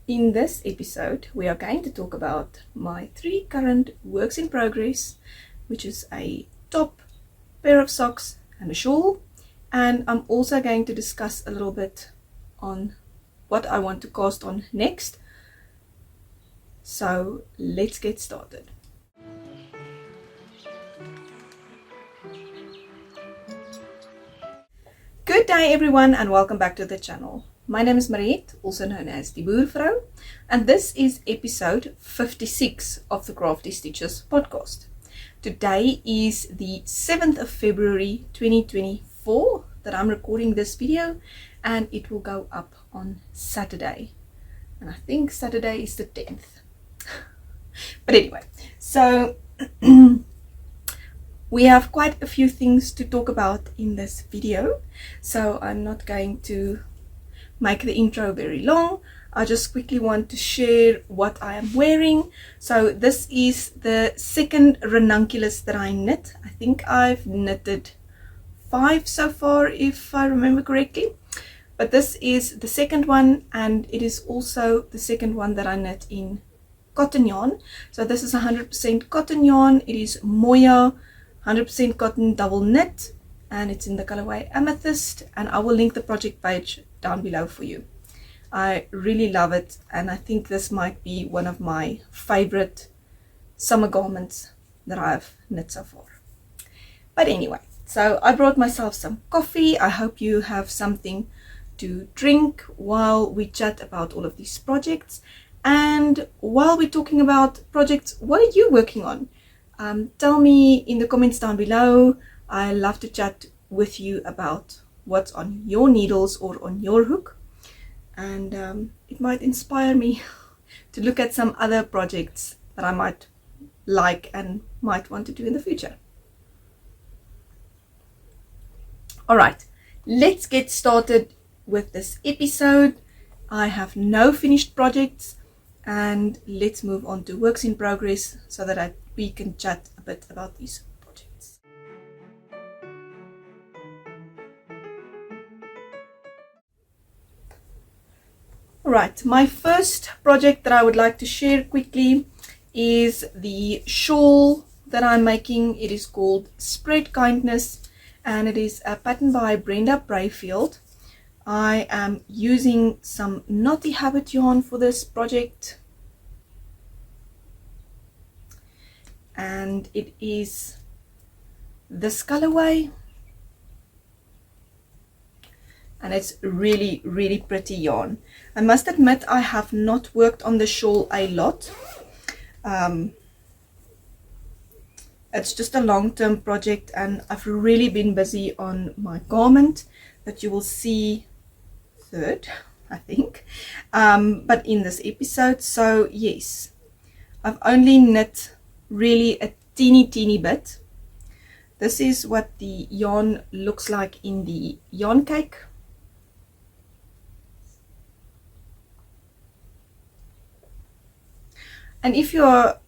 In this episode, we are going to talk about my 3 current works in progress, which is a top, pair of socks, and a shawl. And I'm also going to discuss a little bit on what I want to cast on next. So let's get started. Good day everyone, and welcome back to the channel. My name is Mariette, also known as Die Boervrou, and this is episode 56 of the Crafty Stitches podcast. Today is the 7th of February 2024 that I'm recording this video, and it will go up on Saturday. And I think Saturday is the 10th. But anyway, so we have quite a few things to talk about in this video, so I'm not going to make the intro very long. I just quickly want to share what I am wearing. So this is the second ranunculus that I knit. I think I've knitted 5 so far, if I remember correctly, but this is the second one, and it is also the second one that I knit in cotton yarn. So this is 100% cotton yarn. It is Moya 100% cotton double knit, and it's in the colorway Amethyst, and I will link the project page down below for you. I really love it, and I think this might be one of my favorite summer garments that I've knit so far. But anyway, so I brought myself some coffee. I hope you have something to drink while we chat about all of these projects. And while we're talking about projects, what are you working on? Tell me in the comments down below. I love to chat with you about what's on your needles or on your hook, and it might inspire me to look at some other projects that I might like and might want to do in the future. Alright, let's get started with this episode. I have no finished projects, and let's move on to works in progress so that we can chat a bit about these projects. Alright, my first project that I would like to share quickly is the shawl that I'm making. It is called Spread Kindness, and it is a pattern by Brenda Brayfield. I am using some Knotty Habit yarn for this project, and it is this colorway, and it's really pretty yarn. I must admit I have not worked on the shawl a lot. It's just a long-term project, and I've really been busy on my garment that you will see third, I think, but in this episode. So yes, I've only knit really a teeny bit. This is what the yarn looks like in the yarn cake. And if you're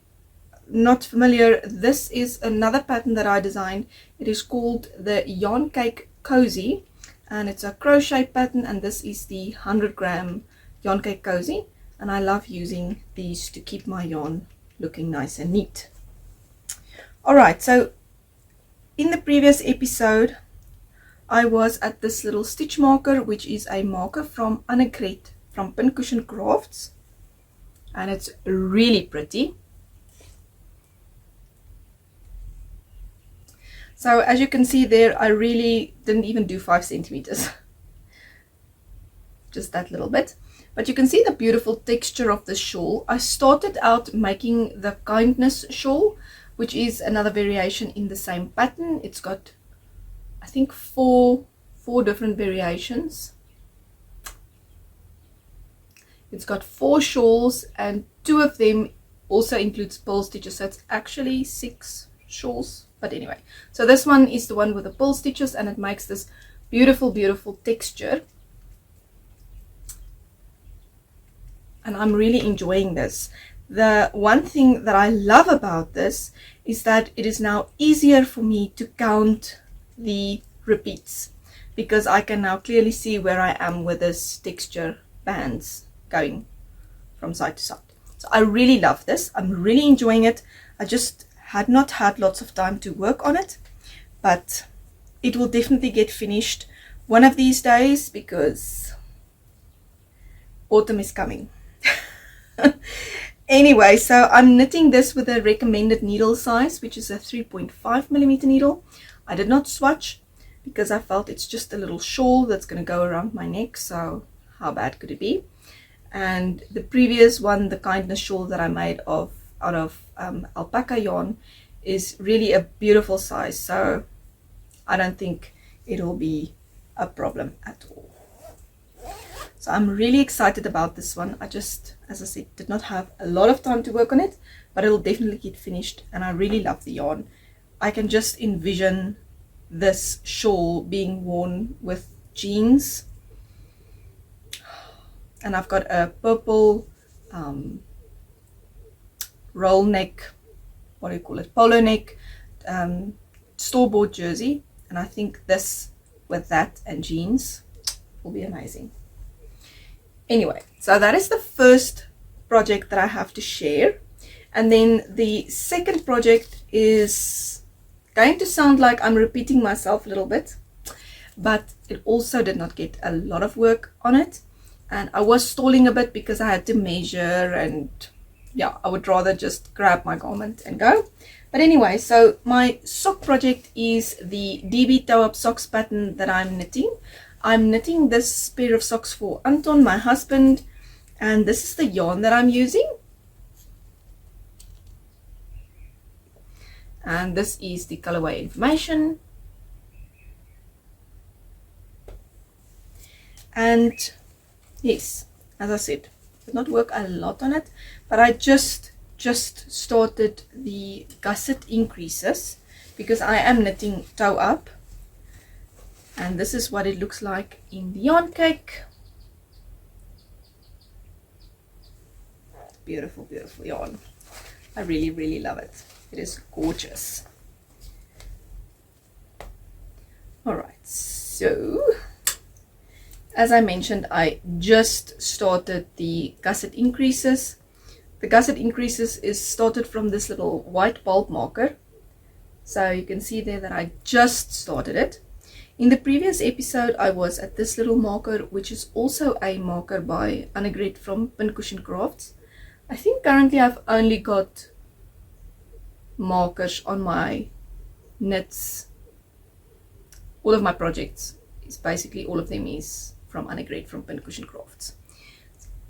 not familiar, this is another pattern that I designed. It is called the Yarn Cake Cozy, and it's a crochet pattern, and this is the 100-gram Yarn Cake Cozy, and I love using these to keep my yarn looking nice and neat. Alright, so in the previous episode I was at this little stitch marker, which is a marker from Annegret from Pincushion Crafts, and it's really pretty. So as you can see there, I really didn't even do 5 centimeters, just that little bit. But you can see the beautiful texture of the shawl. I started out making the Kindness shawl, which is another variation in the same pattern. It's got, I think, four different variations. It's got 4 shawls, and 2 of them also includes purl stitches, so it's actually 6 shawls. But anyway, so this one is the one with the purl stitches, and it makes this beautiful texture, and I'm really enjoying this. The one thing that I love about this is that it is now easier for me to count the repeats, because I can now clearly see where I am with this texture bands going from side to side. So I really love this. I'm really enjoying it. I just had not had lots of time to work on it, but it will definitely get finished one of these days because autumn is coming. Anyway, so I'm knitting this with a recommended needle size, which is a 3.5mm needle. I did not swatch because I felt it's just a little shawl that's going to go around my neck, so how bad could it be? And the previous one, the kindness shawl that I made out of alpaca yarn, is really a beautiful size, so I don't think it'll be a problem at all. So I'm really excited about this one. I just, as I said, did not have a lot of time to work on it, but it'll definitely get finished, and I really love the yarn. I can just envision this shawl being worn with jeans, and I've got a purple roll neck, what do you call it, polo neck store-bought jersey, and I think this with that and jeans will be amazing. Anyway, so that is the first project that I have to share, and then the second project is going to sound like I'm repeating myself a little bit, but it also did not get a lot of work on it, and I was stalling a bit because I had to measure, and yeah, I would rather just grab my garment and go. But anyway, so my sock project is the DB toe up socks pattern that I'm knitting. I'm knitting this pair of socks for Anton, my husband, and this is the yarn that I'm using. And this is the colorway information. And yes, as I said, did not work a lot on it, but I just started the gusset increases because I am knitting toe up. And this is what it looks like in the yarn cake. Beautiful, beautiful yarn. I really, really love it. It is gorgeous. Alright, so as I mentioned, I just started the gusset increases. The gusset increases is started from this little white bulb marker. So you can see there that I just started it. In the previous episode, I was at this little marker, which is also a marker by Annegret from Pincushion Crafts. I think currently I've only got markers on my knits. All of my projects, is basically all of them is from Annegret from Pincushion Crafts.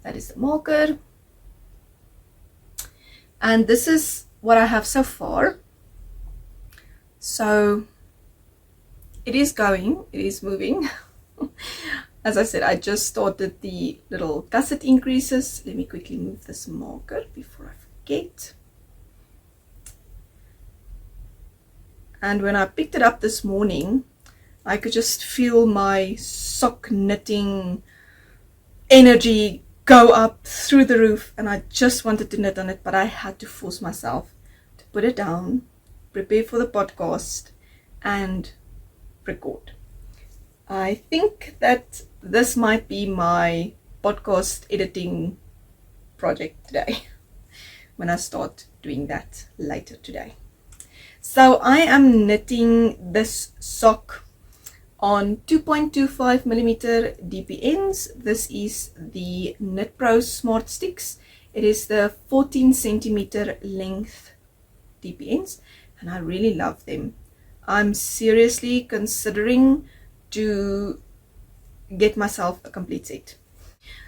That is the marker. And this is what I have so far. So it is going, it is moving. As I said, I just started the little gusset increases. Let me quickly move this marker before I forget. And when I picked it up this morning, I could just feel my sock knitting energy go up through the roof, and I just wanted to knit on it, but I had to force myself to put it down, prepare for the podcast, and record. I think that this might be my podcast editing project today when I start doing that later today. So I am knitting this sock on 2.25mm DPNs. This is the Knit Pro Smart Sticks. It is the 14cm length DPNs, and I really love them. I'm seriously considering to get myself a complete set.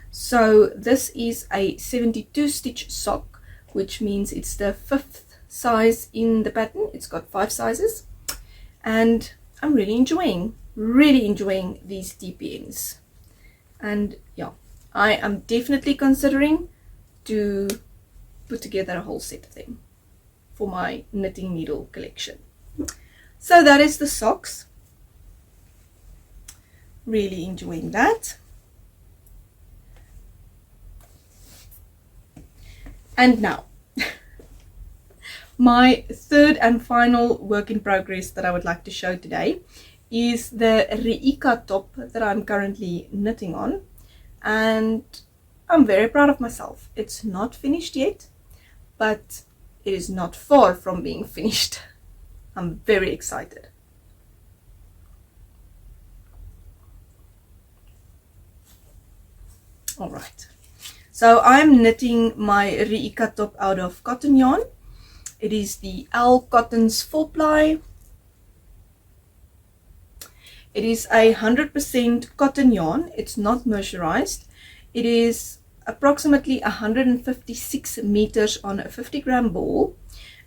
So this is a 72 stitch sock, which means it's the 5th size in the pattern. It's got 5 sizes, and I'm really enjoying these DPNs. And yeah, I am definitely considering to put together a whole set of them for my knitting needle collection. So that is the socks. Really enjoying that. And now, my third and final work in progress that I would like to show today is the Riika top that I'm currently knitting on. And I'm very proud of myself. It's not finished yet, but it is not far from being finished. I'm very excited. All right. So I'm knitting my Riika top out of cotton yarn. It is the L Cottons 4-ply. It is 100% cotton yarn. It's not mercerized. It is approximately 156 meters on a 50-gram ball.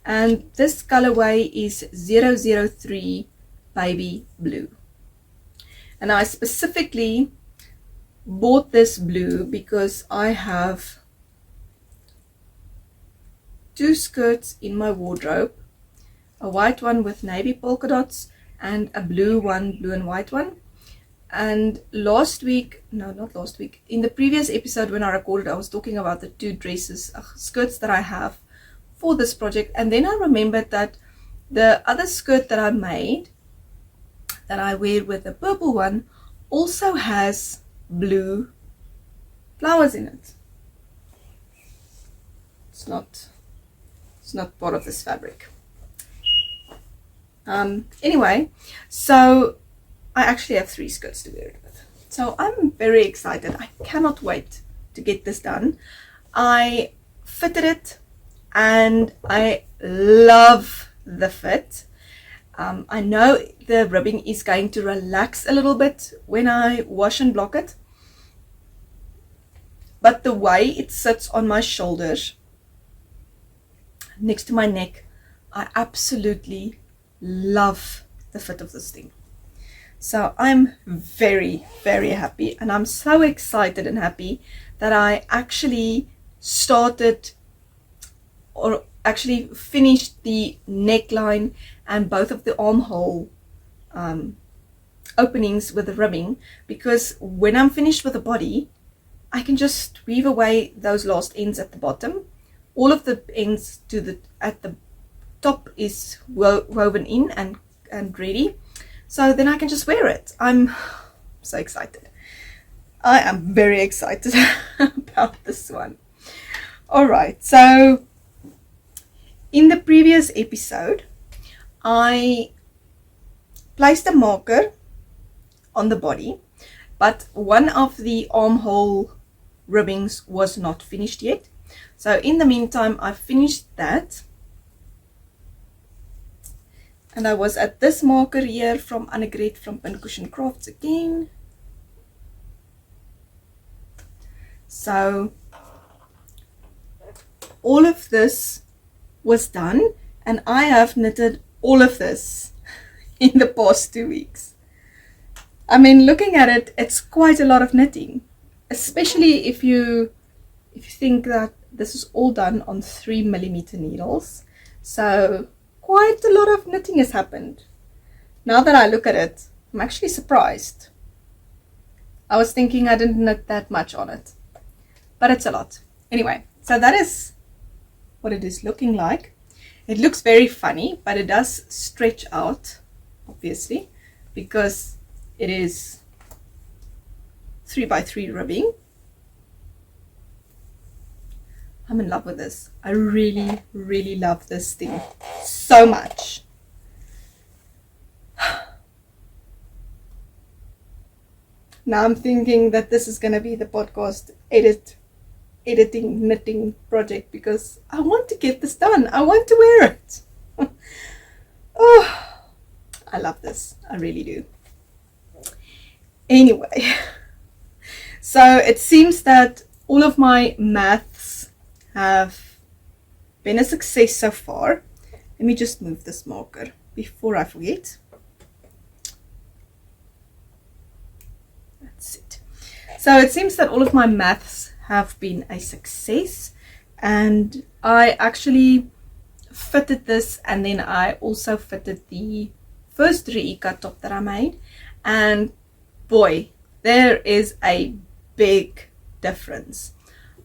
And this colorway is 003 Baby Blue. And I specifically bought this blue because I have 2 skirts in my wardrobe, a white one with navy polka dots and a blue one, blue and white one. And in the previous episode when I recorded, I was talking about the 2 skirts that I have for this project. And then I remembered that the other skirt that I made, that I wear with the purple one, also has blue flowers in it. It's not part of this fabric. Anyway, so I actually have 3 skirts to wear it with. So I'm very excited. I cannot wait to get this done. I fitted it and I love the fit. I know the ribbing is going to relax a little bit when I wash and block it. But the way it sits on my shoulders, next to my neck, I absolutely love the fit of this thing. So I'm very, very happy, and I'm so excited and happy that I actually finished the neckline and both of the armhole openings with the ribbing, because when I'm finished with the body, I can just weave away those last ends at the bottom. All of the ends at the top is woven in and ready. So then I can just wear it. I'm so excited. I am very excited about this one. All right, so in the previous episode, I placed a marker on the body, but one of the armhole ribbings was not finished yet. So in the meantime, I finished that. And I was at this marker here from Annegret from Pincushion Crafts again. So all of this was done, and I have knitted all of this in the past 2 weeks. I mean, looking at it, it's quite a lot of knitting, especially if you think that this is all done on 3mm needles. So quite a lot of knitting has happened. Now that I look at it, I'm actually surprised. I was thinking I didn't knit that much on it, but it's a lot. Anyway, so that is what it is looking like. It looks very funny, but it does stretch out, obviously, because it is 3x3 ribbing. I'm in love with this. I really, really love this thing so much. Now I'm thinking that this is going to be the podcast editing knitting project, because I want to get this done. I want to wear it. Oh, I love this. I really do. Anyway, so it seems that all of my maths have been a success so far. Let me just move this marker before I forget. That's it. So it seems that all of my maths have been a success, and I actually fitted this, and then I also fitted the first Riika top that I made, and boy, there is a big difference.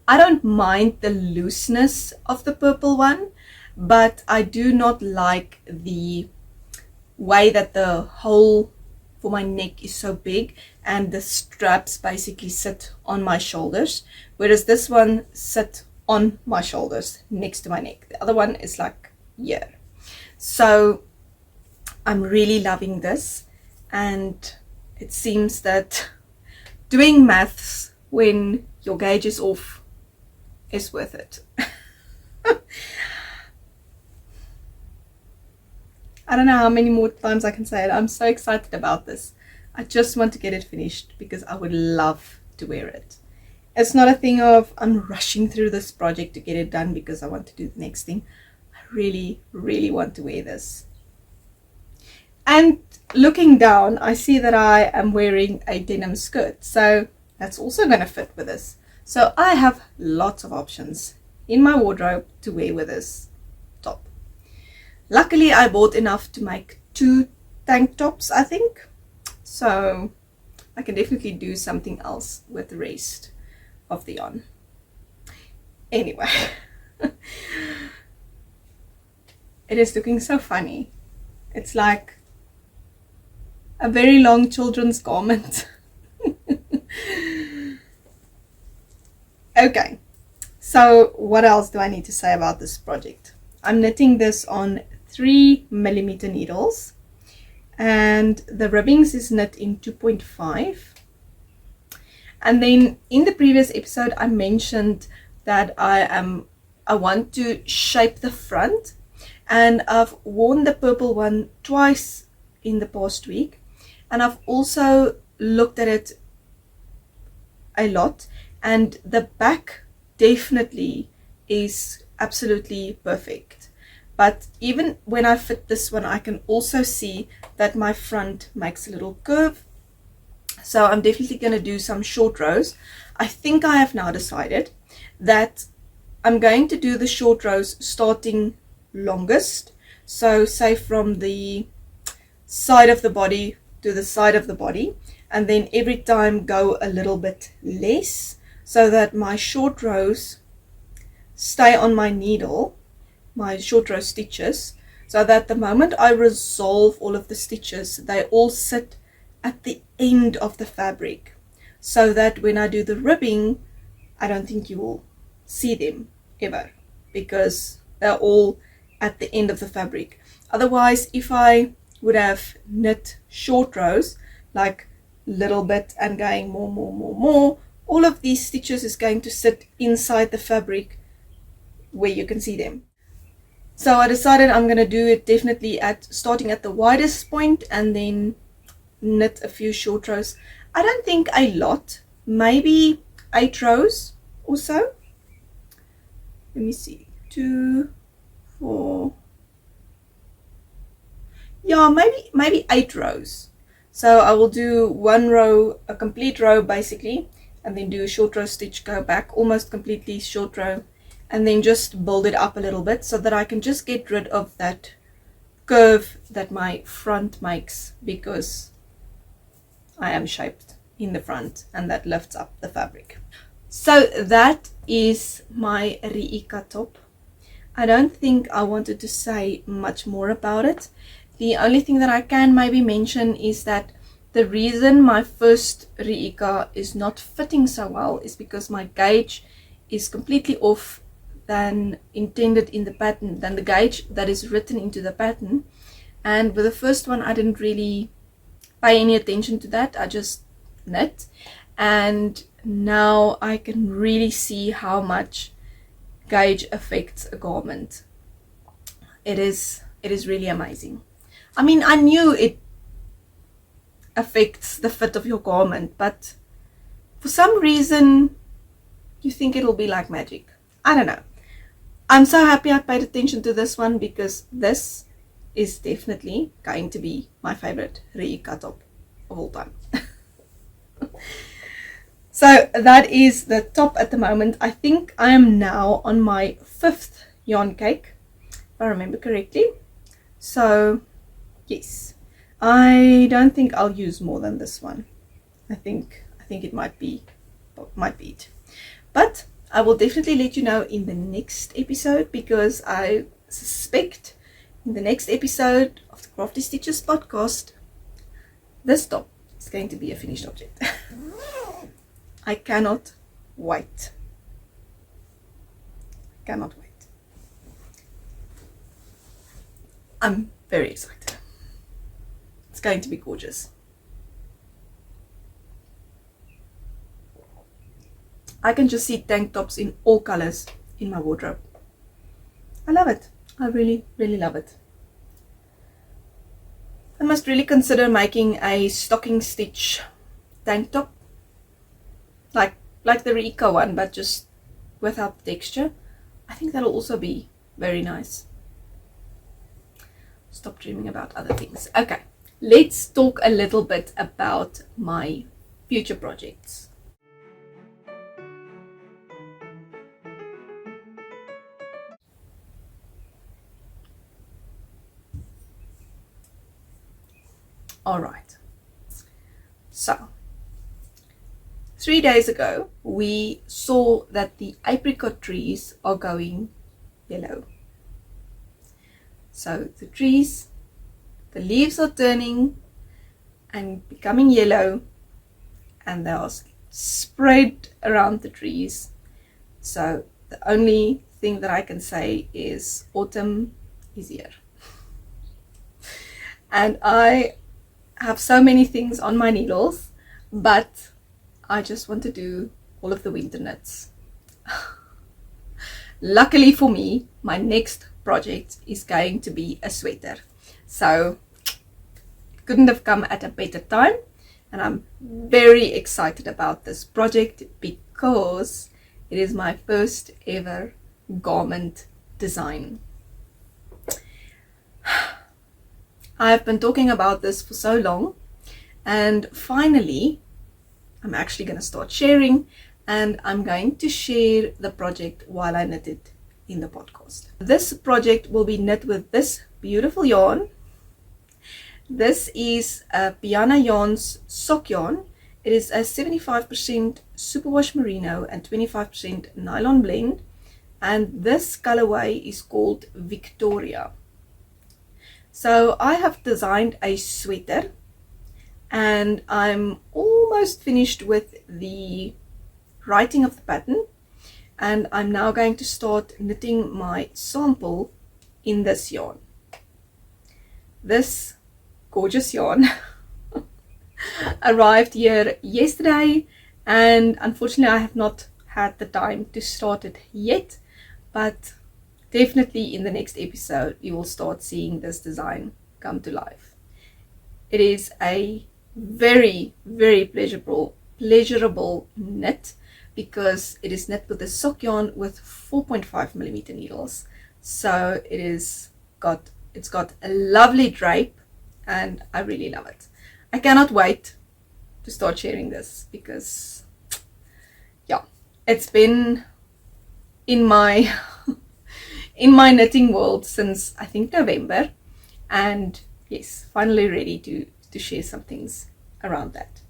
I don't mind the looseness of the purple one, but I do not like the way that the whole for my neck is so big, and the straps basically sit on my shoulders, whereas this one sit on my shoulders next to my neck. The other one is like here. So I'm really loving this, and it seems that doing maths when your gauge is off is worth it. I don't know how many more times I can say it. I'm so excited about this. I just want to get it finished because I would love to wear it. It's not a thing of I'm rushing through this project to get it done because I want to do the next thing. I really, really want to wear this. And looking down, I see that I am wearing a denim skirt. So that's also going to fit with this. So I have lots of options in my wardrobe to wear with this top. Luckily, I bought enough to make 2 tank tops, I think. So I can definitely do something else with the rest of the yarn. Anyway, it is looking so funny. It's like a very long children's garment. Okay, so what else do I need to say about this project? I'm knitting this on 3mm needles, and the ribbings is knit in 2.5. And then in the previous episode I mentioned that I want to shape the front, and I've worn the purple one twice in the past week, and I've also looked at it a lot, and the back definitely is absolutely perfect. But even when I fit this one, I can also see that my front makes a little curve. So I'm definitely going to do some short rows. I think I have now decided that I'm going to do the short rows starting longest. So say from the side of the body to the side of the body, and then every time go a little bit less, so that my short rows stay on my needle, my short row stitches, so that the moment I resolve all of the stitches, they all sit at the end of the fabric, so that when I do the ribbing, I don't think you will see them ever, because they're all at the end of the fabric. Otherwise, if I would have knit short rows, like little bit and going more, all of these stitches is going to sit inside the fabric where you can see them. So I decided I'm going to do it definitely starting at the widest point, and then knit a few short rows. I don't think a lot, maybe 8 rows or so. Let me see, 2, 4, yeah, maybe 8 rows. So I will do 1 row, a complete row basically, and then do a short row stitch, go back almost completely short row, and then just build it up a little bit so that I can just get rid of that curve that my front makes, because I am shaped in the front and that lifts up the fabric. So that is my Riika top. I don't think I wanted to say much more about it. The only thing that I can maybe mention is that the reason my first Riika is not fitting so well is because my gauge is completely off than intended in the pattern, than the gauge that is written into the pattern. And with the first one I didn't really pay any attention to that, I just knit, and now I can really see how much gauge affects a garment. It is really amazing. I mean, I knew it affects the fit of your garment, but for some reason you think it'll be like magic. I don't know. I'm so happy I paid attention to this one, because this is definitely going to be my favorite Riika top of all time. So that is the top at the moment. I think I am now on my 5th yarn cake, if I remember correctly. So yes, I don't think I'll use more than this one. I think it might be it. But I will definitely let you know in the next episode, because I suspect in the next episode of the Crafty Stitches podcast this top is going to be a finished object. I cannot wait. Cannot wait. I'm very excited. It's going to be gorgeous. I can just see tank tops in all colors in my wardrobe. I love it. I really, really love it. I must really consider making a stocking stitch tank top. Like the Riika one, but just without the texture. I think that'll also be very nice. Stop dreaming about other things. Okay, let's talk a little bit about my future projects. All right. So, 3 days ago, we saw that the apricot trees are going yellow. So the trees, the leaves are turning and becoming yellow, and they are spread around the trees. So the only thing that I can say is autumn is here. And I have so many things on my needles, but I just want to do all of the winter knits. Luckily for me, my next project is going to be a sweater. So it couldn't have come at a better time, and I'm very excited about this project because it is my first ever garment design. I've been talking about this for so long, and finally I'm actually going to start sharing, and I'm going to share the project while I knit it in the podcast. This project will be knit with this beautiful yarn. This is a Piana Yarns sock yarn. It is a 75% superwash merino and 25% nylon blend, and this colorway is called Victoria. So I have designed a sweater, and I'm almost finished with the writing of the pattern, and I'm now going to start knitting my sample in this yarn. This gorgeous yarn arrived here yesterday, and unfortunately I have not had the time to start it yet, but definitely in the next episode you will start seeing this design come to life. It is a very, very pleasurable knit because it is knit with a sock yarn with 4.5mm needles. So it's got a lovely drape, and I really love it. I cannot wait to start sharing this because yeah, it's been in my knitting world since I think November, and yes, finally ready to share some things around that.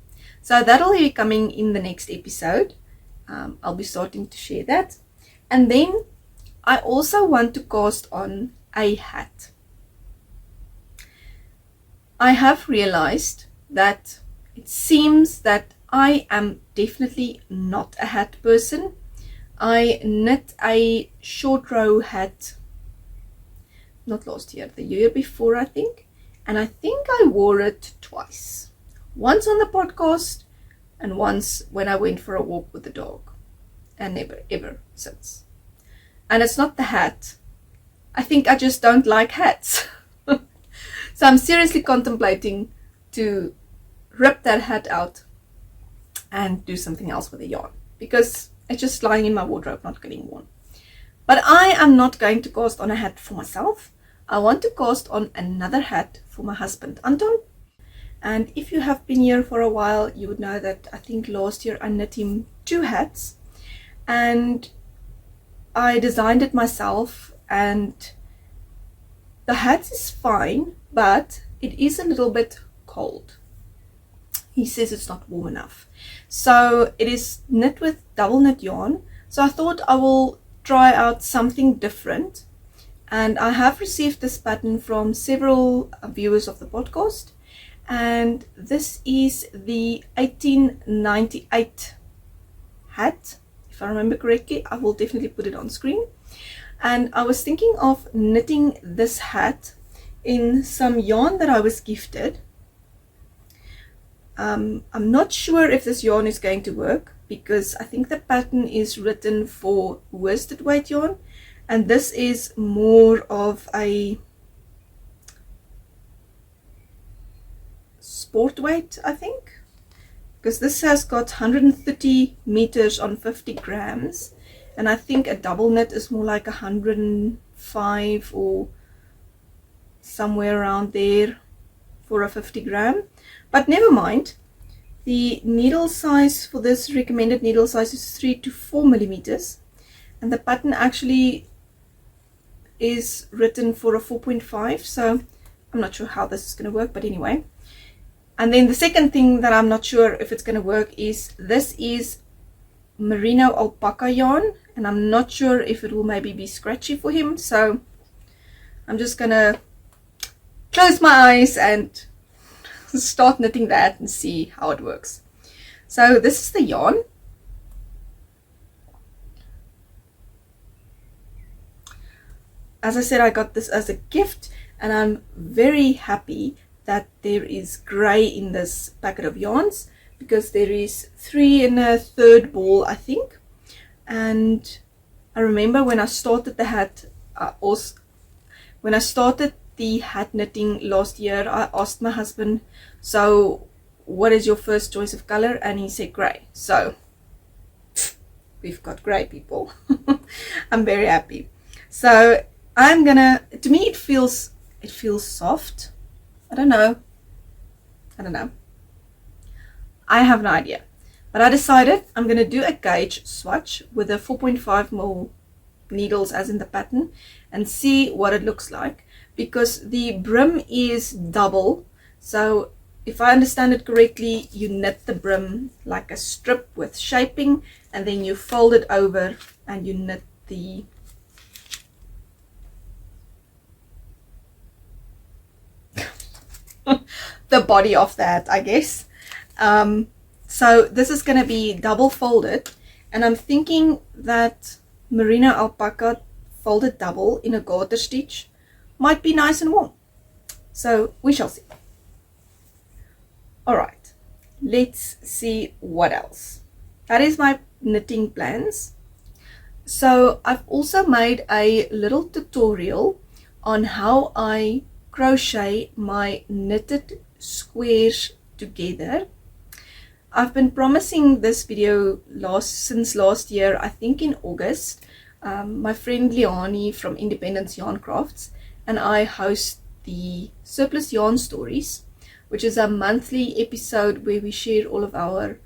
So that'll be coming in the next episode. I'll be starting to share that, and then I also want to cast on a hat. I have realized that it seems that I am definitely not a hat person. I knit a short row hat not last year, the year before I think, and I think I wore it twice. Once on the podcast and once when I went for a walk with the dog, and never ever since. And it's not the hat. I think I just don't like hats. So I'm seriously contemplating to rip that hat out and do something else with the yarn, because it's just lying in my wardrobe not getting worn. But I am not going to cast on a hat for myself. I want to cast on another hat for my husband Anton. And if you have been here for a while, you would know that I think last year I knit him 2 hats, and I designed it myself, and the hat is fine, but it is a little bit cold. He says it's not warm enough. So it is knit with double knit yarn. So I thought I will try out something different. And I have received this pattern from several viewers of the podcast. and this is the 1898 hat. If I remember correctly, I will definitely put it on screen. And I was thinking of knitting this hat in some yarn that I was gifted. I'm not sure if this yarn is going to work, because I think the pattern is written for worsted weight yarn, and this is more of a sport weight, I think, because this has got 130 meters on 50 grams, and I think a double knit is more like 105 or somewhere around there for a 50 gram. But never mind, the needle size for this, recommended needle size, is 3 to 4 millimeters, and the pattern actually is written for a 4.5, so I'm not sure how this is going to work, but anyway. And then the second thing that I'm not sure if it's going to work is, this is merino alpaca yarn, and I'm not sure if it will maybe be scratchy for him, so I'm just going to close my eyes and start knitting that and see how it works. So this is the yarn. As I said, I got this as a gift, and I'm very happy that there is grey in this packet of yarns, because there is 3 1/3 ball, I think. And I remember when I started the hat, when I started the hat knitting last year, I asked my husband, so what is your first choice of color? And he said grey. So we've got grey, people. I'm very happy. So I'm gonna, to me it feels soft. I don't know. I have no idea. But I decided I'm going to do a gauge swatch with a 4.5mm needles as in the pattern and see what it looks like, because the brim is double. So if I understand it correctly, you knit the brim like a strip with shaping, and then you fold it over and you knit the the body of that, I guess. So this is going to be double folded, and I'm thinking that merino alpaca folded double in a garter stitch might be nice and warm. So we shall see. Alright, let's see what else. That is my knitting plans. So I've also made a little tutorial on how I crochet my knitted squares together. I've been promising this video since last year, I think in August. My friend Liani from Independence Yarn Crafts and I host the Surplus Yarn Stories, which is a monthly episode where we share all of our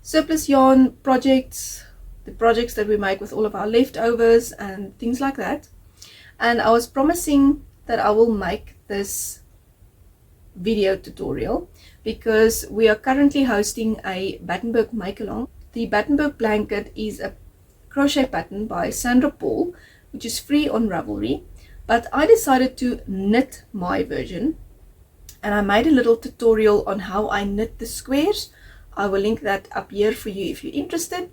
surplus yarn projects, the projects that we make with all of our leftovers and things like that. And I was promising that I will make this video tutorial because we are currently hosting a Battenberg make-along. The Battenberg blanket is a crochet pattern by Sandra Paul, which is free on Ravelry, but I decided to knit my version, and I made a little tutorial on how I knit the squares. I will link that up here for you if you're interested.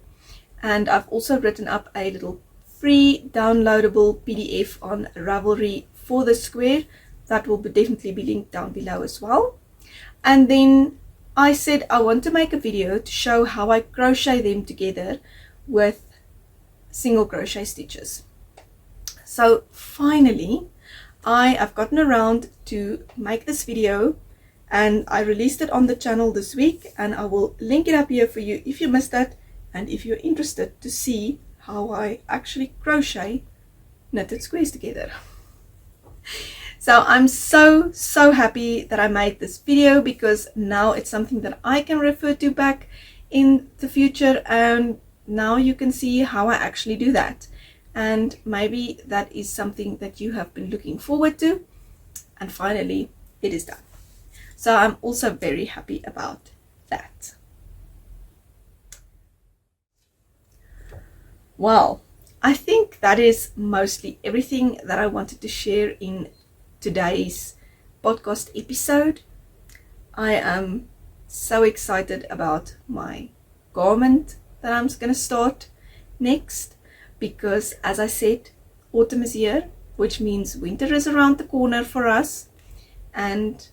And I've also written up a little free downloadable PDF on Ravelry for the square. That will definitely be linked down below as well. And then I said I want to make a video to show how I crochet them together with single crochet stitches. So finally I've gotten around to make this video, and I released it on the channel this week, and I will link it up here for you if you missed that, and if you're interested to see how I actually crochet knitted squares together. So I'm so happy that I made this video, because now it's something that I can refer to back in the future, and now you can see how I actually do that. And maybe that is something that you have been looking forward to, and finally it is done. So I'm also very happy about that. Well, I think that is mostly everything that I wanted to share in today's podcast episode. I am so excited about my garment that I'm going to start next, because as I said, autumn is here, which means winter is around the corner for us. And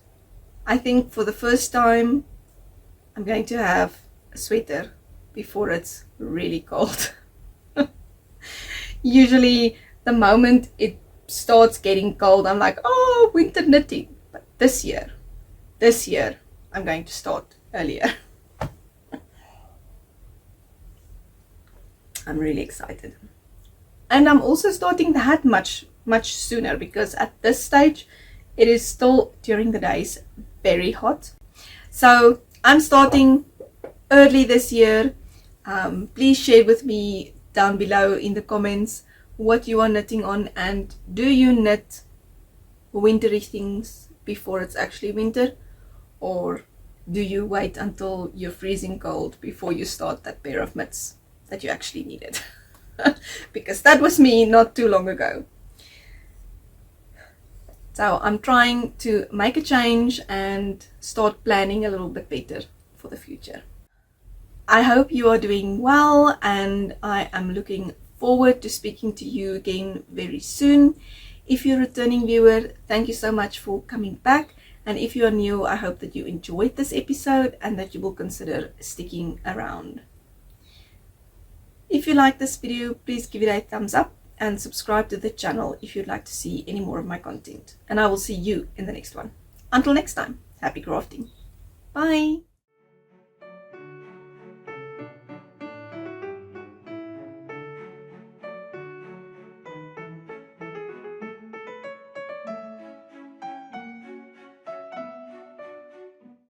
I think for the first time I'm going to have a sweater before it's really cold. Usually the moment it starts getting cold, I'm like, oh, winter knitting. But this year I'm going to start earlier. I'm really excited. And I'm also starting the hat much sooner, because at this stage it is still during the days very hot. So I'm starting early this year. Please share with me down below in the comments what you are knitting on, and do you knit wintry things before it's actually winter, or do you wait until you're freezing cold before you start that pair of mitts that you actually needed? Because that was me not too long ago. So I'm trying to make a change and start planning a little bit better for the future. I hope you are doing well, and I am looking forward to speaking to you again very soon. If you're a returning viewer, thank you so much for coming back. And if you are new, I hope that you enjoyed this episode and that you will consider sticking around. If you like this video, please give it a thumbs up and subscribe to the channel if you'd like to see any more of my content. And I will see you in the next one. Until next time, happy crafting. Bye.